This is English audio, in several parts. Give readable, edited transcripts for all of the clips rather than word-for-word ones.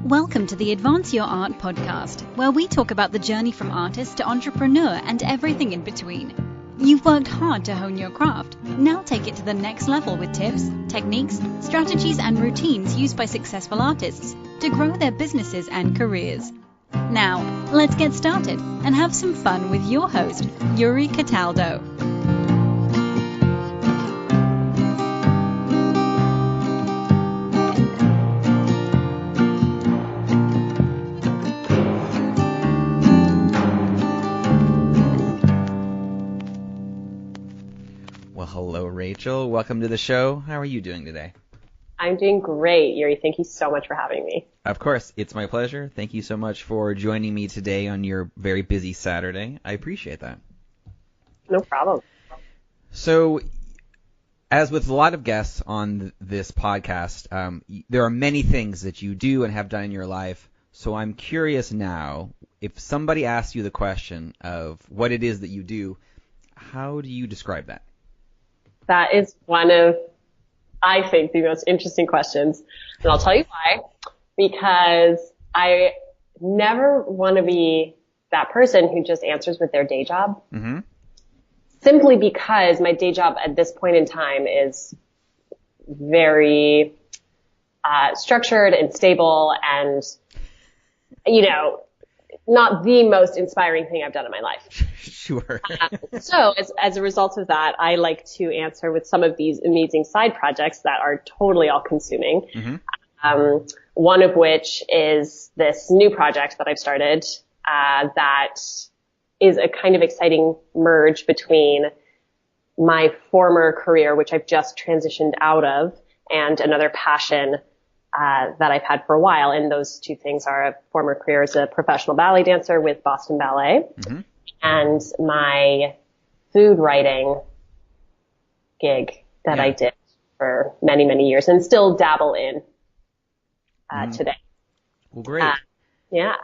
Welcome to the Advance Your Art podcast, where we talk about the journey from artist to entrepreneur and everything in between. You've worked hard to hone your craft. Now take it to the next level with tips, techniques, strategies, and routines used by successful artists to grow their businesses and careers. Now, let's get started and have some fun with your host, Yuri Cataldo. Hello, Rachel. Welcome to the show. How are you doing today? I'm doing great, Yuri. Thank you so much for having me. Of course. It's my pleasure. Thank you so much for joining me today on your very busy Saturday. I appreciate that. No problem. So, as with a lot of guests on this podcast, there are many things that you do and have done in your life. So I'm curious now, if somebody asks you the question of what it is that you do, how do you describe that? That is one of, I think, the most interesting questions. And I'll tell you why. Because I never want to be that person who just answers with their day job. Mm-hmm. Simply because my day job at this point in time is very structured and stable and, not the most inspiring thing I've done in my life. Sure. So as a result of that, I like to answer with some of these amazing side projects that are totally all-consuming. Mm-hmm. One of which is this new project that I've started that is a kind of exciting merge between my former career, which I've just transitioned out of, and another passion that I've had for a while. And those two things are a former career as a professional ballet dancer with Boston Ballet, mm-hmm. and my food writing gig that I did for many, many years and still dabble in today. Well, great. Yeah.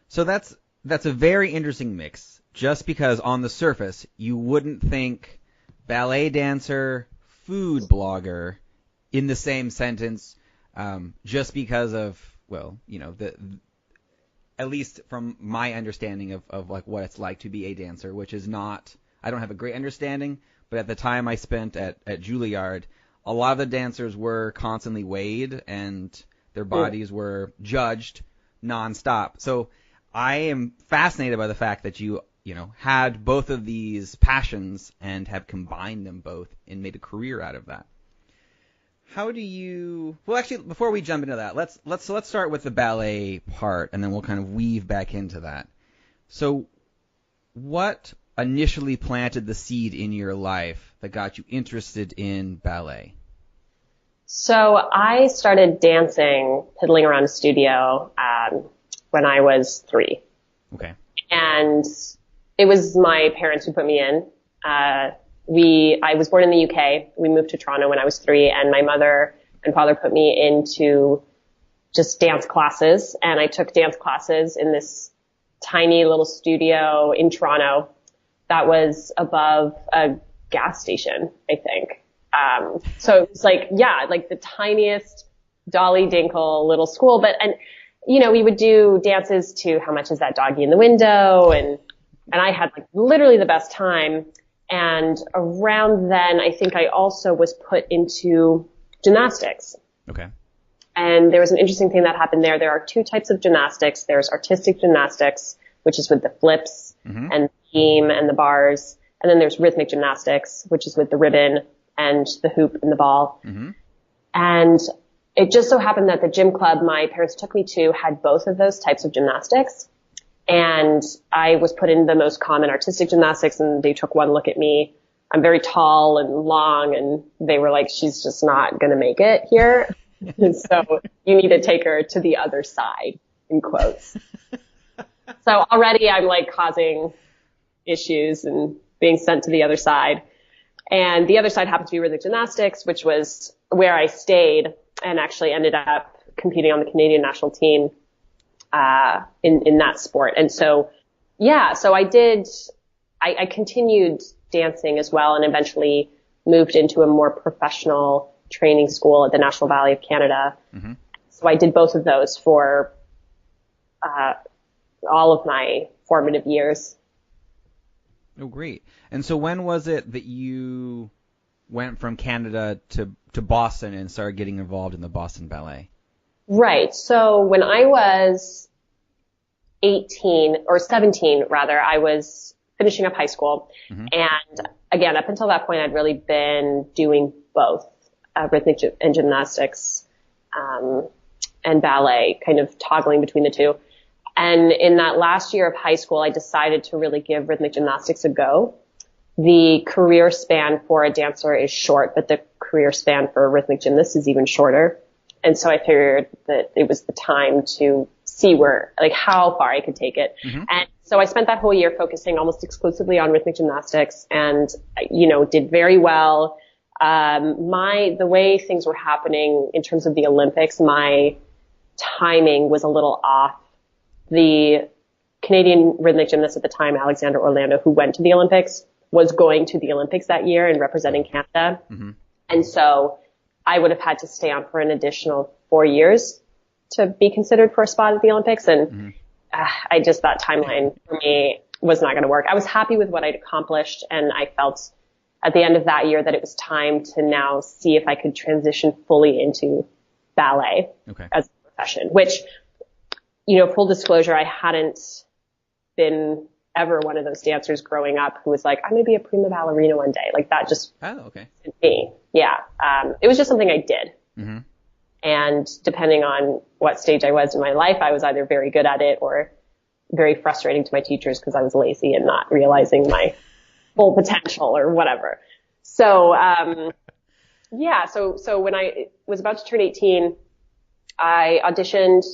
So that's a very interesting mix, just because on the surface you wouldn't think ballet dancer, food blogger in the same sentence. Just because of, at least from my understanding of like what it's like to be a dancer, which is not, I don't have a great understanding, but at the time I spent at Juilliard, a lot of the dancers were constantly weighed and their bodies were judged nonstop. So I am fascinated by the fact that you had both of these passions and have combined them both and made a career out of that. How do you? Well, actually, before we jump into that, let's start with the ballet part, and then we'll kind of weave back into that. So, what initially planted the seed in your life that got you interested in ballet? So I started dancing, piddling around a studio when I was 3. Okay. And it was my parents who put me in. I was born in the UK. We moved to Toronto when I was 3, and my mother and father put me into just dance classes. And I took dance classes in this tiny little studio in Toronto that was above a gas station, I think. So it was like the tiniest Dolly Dinkle little school. We would do dances to How Much Is That Doggy in the Window? And I had literally the best time. And around then, I think I also was put into gymnastics. Okay. And there was an interesting thing that happened there. There are 2 types of gymnastics. There's artistic gymnastics, which is with the flips mm-hmm. and the beam and the bars. And then there's rhythmic gymnastics, which is with the ribbon and the hoop and the ball. Mm-hmm. And it just so happened that the gym club my parents took me to had both of those types of gymnastics. And I was put in the most common artistic gymnastics, and they took one look at me. I'm very tall and long, and they were like, she's just not going to make it here. So you need to take her to the other side, in quotes. So already I'm causing issues and being sent to the other side. And the other side happened to be rhythmic gymnastics, which was where I stayed and actually ended up competing on the Canadian national team in that sport. And so I continued dancing as well and eventually moved into a more professional training school at the National Ballet of Canada. Mm-hmm. So I did both of those for all of my formative years. Oh, great. And so when was it that you went from Canada to Boston and started getting involved in the Boston Ballet? Right. So when I was 18 or 17 rather, I was finishing up high school. Mm-hmm. And again, up until that point, I'd really been doing both rhythmic and gymnastics, and ballet, kind of toggling between the two. And in that last year of high school, I decided to really give rhythmic gymnastics a go. The career span for a dancer is short, but the career span for a rhythmic gymnast is even shorter. And so I figured that it was the time to see how far I could take it. Mm-hmm. And so I spent that whole year focusing almost exclusively on rhythmic gymnastics and, did very well. The way things were happening in terms of the Olympics, my timing was a little off. The Canadian rhythmic gymnast at the time, Alexander Orlando, who went to the Olympics, was going to the Olympics that year and representing Canada. Mm-hmm. And so I would have had to stay on for an additional 4 years to be considered for a spot at the Olympics. And that timeline for me was not going to work. I was happy with what I'd accomplished, and I felt at the end of that year that it was time to now see if I could transition fully into ballet as a profession, which, full disclosure, I hadn't been ever one of those dancers growing up who was like, I'm going to be a prima ballerina one day. Like that just wasn't me. Yeah. It was just something I did. Mm-hmm. And depending on what stage I was in my life, I was either very good at it or very frustrating to my teachers because I was lazy and not realizing my full potential or whatever. So, so when I was about to turn 18, I auditioned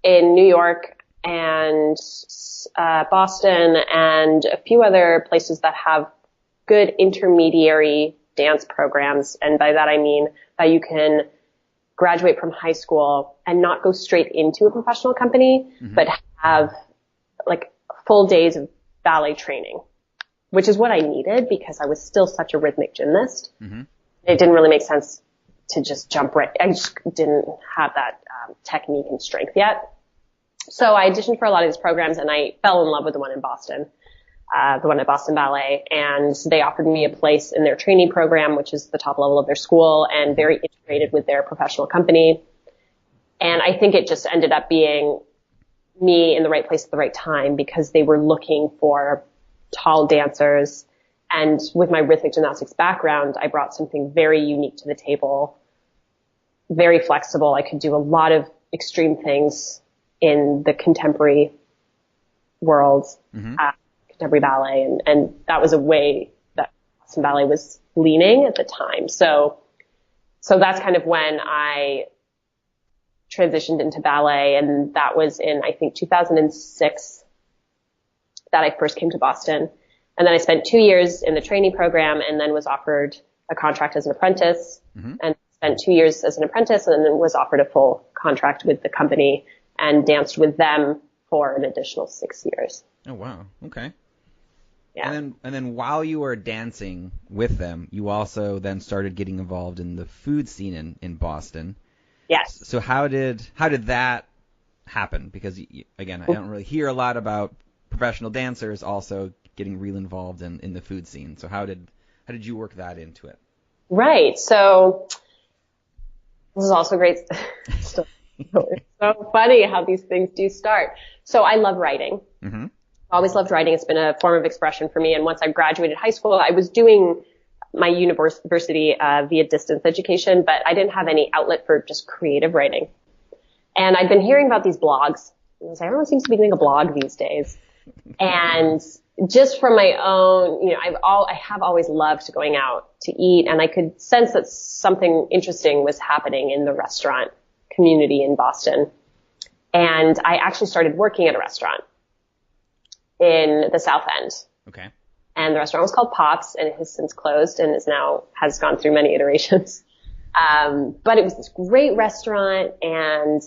in New York and Boston and a few other places that have good intermediary dance programs. And by that I mean that you can graduate from high school and not go straight into a professional company, mm-hmm. but have like full days of ballet training, which is what I needed because I was still such a rhythmic gymnast. Mm-hmm. It didn't really make sense to just jump right. I just didn't have that technique and strength yet. So I auditioned for a lot of these programs and I fell in love with the one in Boston, the one at Boston Ballet. And they offered me a place in their training program, which is the top level of their school and very integrated with their professional company. And I think it just ended up being me in the right place at the right time because they were looking for tall dancers. And with my rhythmic gymnastics background, I brought something very unique to the table, very flexible. I could do a lot of extreme things in the contemporary world, mm-hmm. Contemporary ballet. And that was a way that Boston Ballet was leaning at the time. So that's kind of when I transitioned into ballet. And that was in, I think, 2006 that I first came to Boston. And then I spent 2 years in the training program and then was offered a contract as an apprentice, mm-hmm. and spent 2 years as an apprentice and then was offered a full contract with the company and danced with them for an additional 6 years. Oh, wow. Okay. Yeah. And then while you were dancing with them, you also then started getting involved in the food scene in Boston. Yes. So how did that happen? Because again, I don't really hear a lot about professional dancers also getting real involved in the food scene. So how did you work that into it? Right. So this is also great. It's so funny how these things do start. So I love writing. Mm-hmm. Always loved writing. It's been a form of expression for me. And once I graduated high school, I was doing my university via distance education, but I didn't have any outlet for just creative writing. And I've been hearing about these blogs. Everyone seems to be doing a blog these days. And just from my own, I have always loved going out to eat, and I could sense that something interesting was happening in the restaurant community in Boston. And I actually started working at a restaurant in the South End. Okay. And the restaurant was called Pops, and it has since closed and has gone through many iterations. But it was this great restaurant, and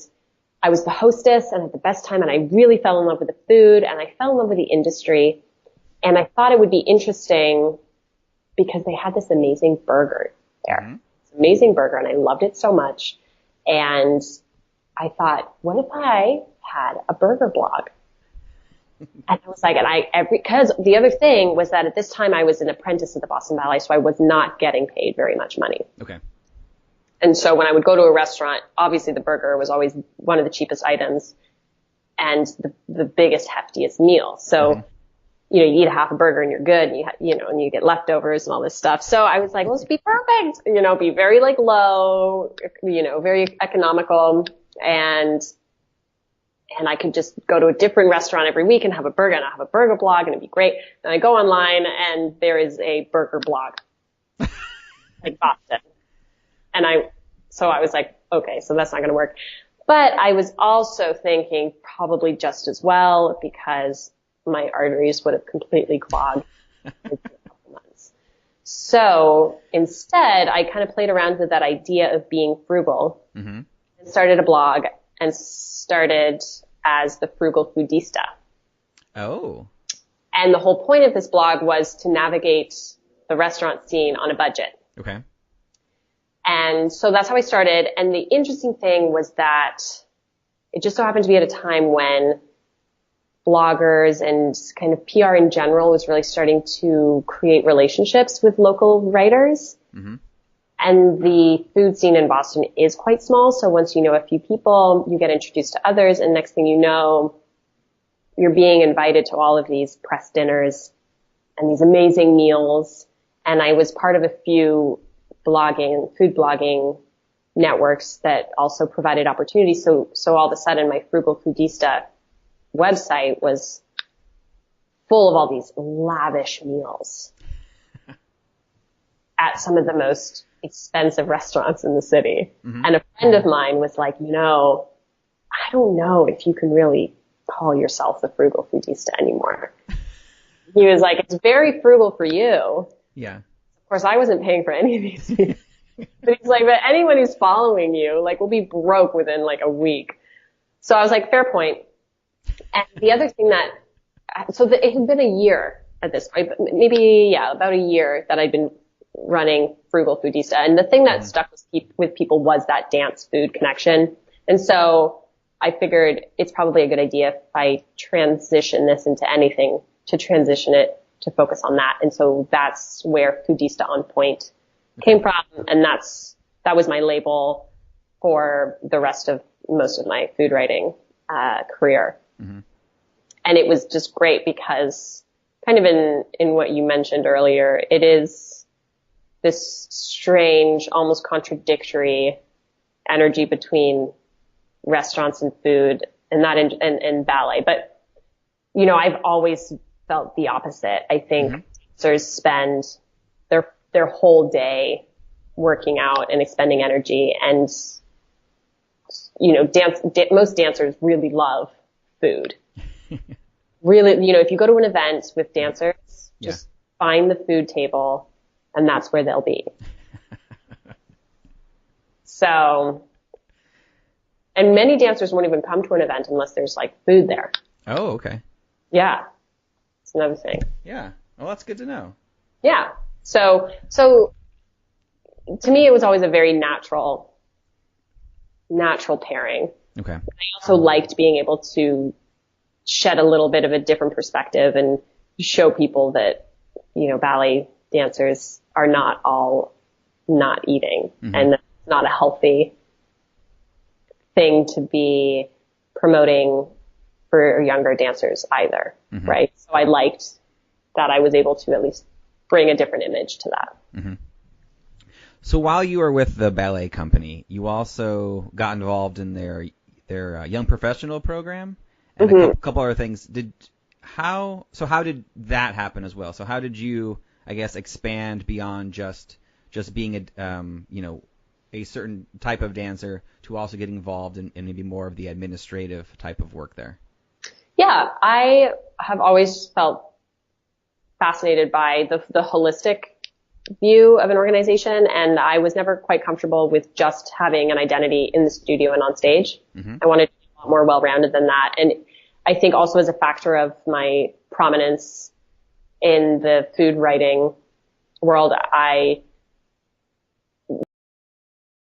I was the hostess and had the best time, and I really fell in love with the food, and I fell in love with the industry. And I thought it would be interesting because they had this amazing burger there. Mm-hmm. This amazing burger, and I loved it so much. And I thought, what if I had a burger blog. And I was like, because the other thing was that at this time I was an apprentice at the Boston Ballet, so I was not getting paid very much money. Okay. And so when I would go to a restaurant, obviously the burger was always one of the cheapest items and the biggest, heftiest meal. So, you eat a half a burger and you're good, and and you get leftovers and all this stuff. So I was like, let's be perfect, be very low, very economical, and I could just go to a different restaurant every week and have a burger, and I have a burger blog and it'd be great. And I go online and there is a burger blog, Boston. And so I was like, okay, so that's not going to work. But I was also thinking probably just as well, because my arteries would have completely clogged in a couple months. So instead, I kind of played around with that idea of being frugal and started a blog and started as the Frugal Foodista. Oh. And the whole point of this blog was to navigate the restaurant scene on a budget. Okay. And so that's how I started. And the interesting thing was that it just so happened to be at a time when bloggers and kind of PR in general was really starting to create relationships with local writers. And the food scene in Boston is quite small. So once you know a few people, you get introduced to others. And next thing you know, you're being invited to all of these press dinners and these amazing meals. And I was part of a few food blogging networks that also provided opportunities. So all of a sudden my Frugal Foodista website was full of all these lavish meals at some of the most expensive restaurants in the city. And a friend of mine was like, I don't know if you can really call yourself the Frugal Foodista anymore. He was like, it's very frugal for you. Yeah. Of course, I wasn't paying for any of these meals. But he's like, but anyone who's following you, will be broke within a week. So I was like, fair point. And the other thing it had been a year at this point, maybe, about a year that I'd been running Frugal Foodista. And the thing that stuck with people was that dance food connection. And so I figured it's probably a good idea if I transition this into anything, to transition it to focus on that. And so that's where Foodista on Point came from. And that was my label for the rest of most of my food writing career. And it was just great because kind of in what you mentioned earlier, it is this strange, almost contradictory energy between restaurants and food and and ballet. But, I've always felt the opposite. I think dancers spend their whole day working out and expending energy, and, most dancers really love food. Really, if you go to an event with dancers, just find the food table and that's where they'll be. So, and many dancers won't even come to an event unless there's food there. Oh, okay. Yeah. It's another thing. Yeah. Well, that's good to know. Yeah. So to me, it was always a very natural pairing. Okay. I also liked being able to shed a little bit of a different perspective and show people that, ballet dancers are not all not eating, and that's not a healthy thing to be promoting for younger dancers either. Right. So I liked that I was able to at least bring a different image to that. So while you were with the ballet company, you also got involved in their young professional program and a couple other things. How did that happen as well? So how did you, I guess, expand beyond just being a certain type of dancer to also getting involved in maybe more of the administrative type of work there? Yeah, I have always felt fascinated by the holistic view of an organization, and I was never quite comfortable with just having an identity in the studio and on stage. I wanted to be a lot more well-rounded than that. And I think also as a factor of my prominence in the food writing world, I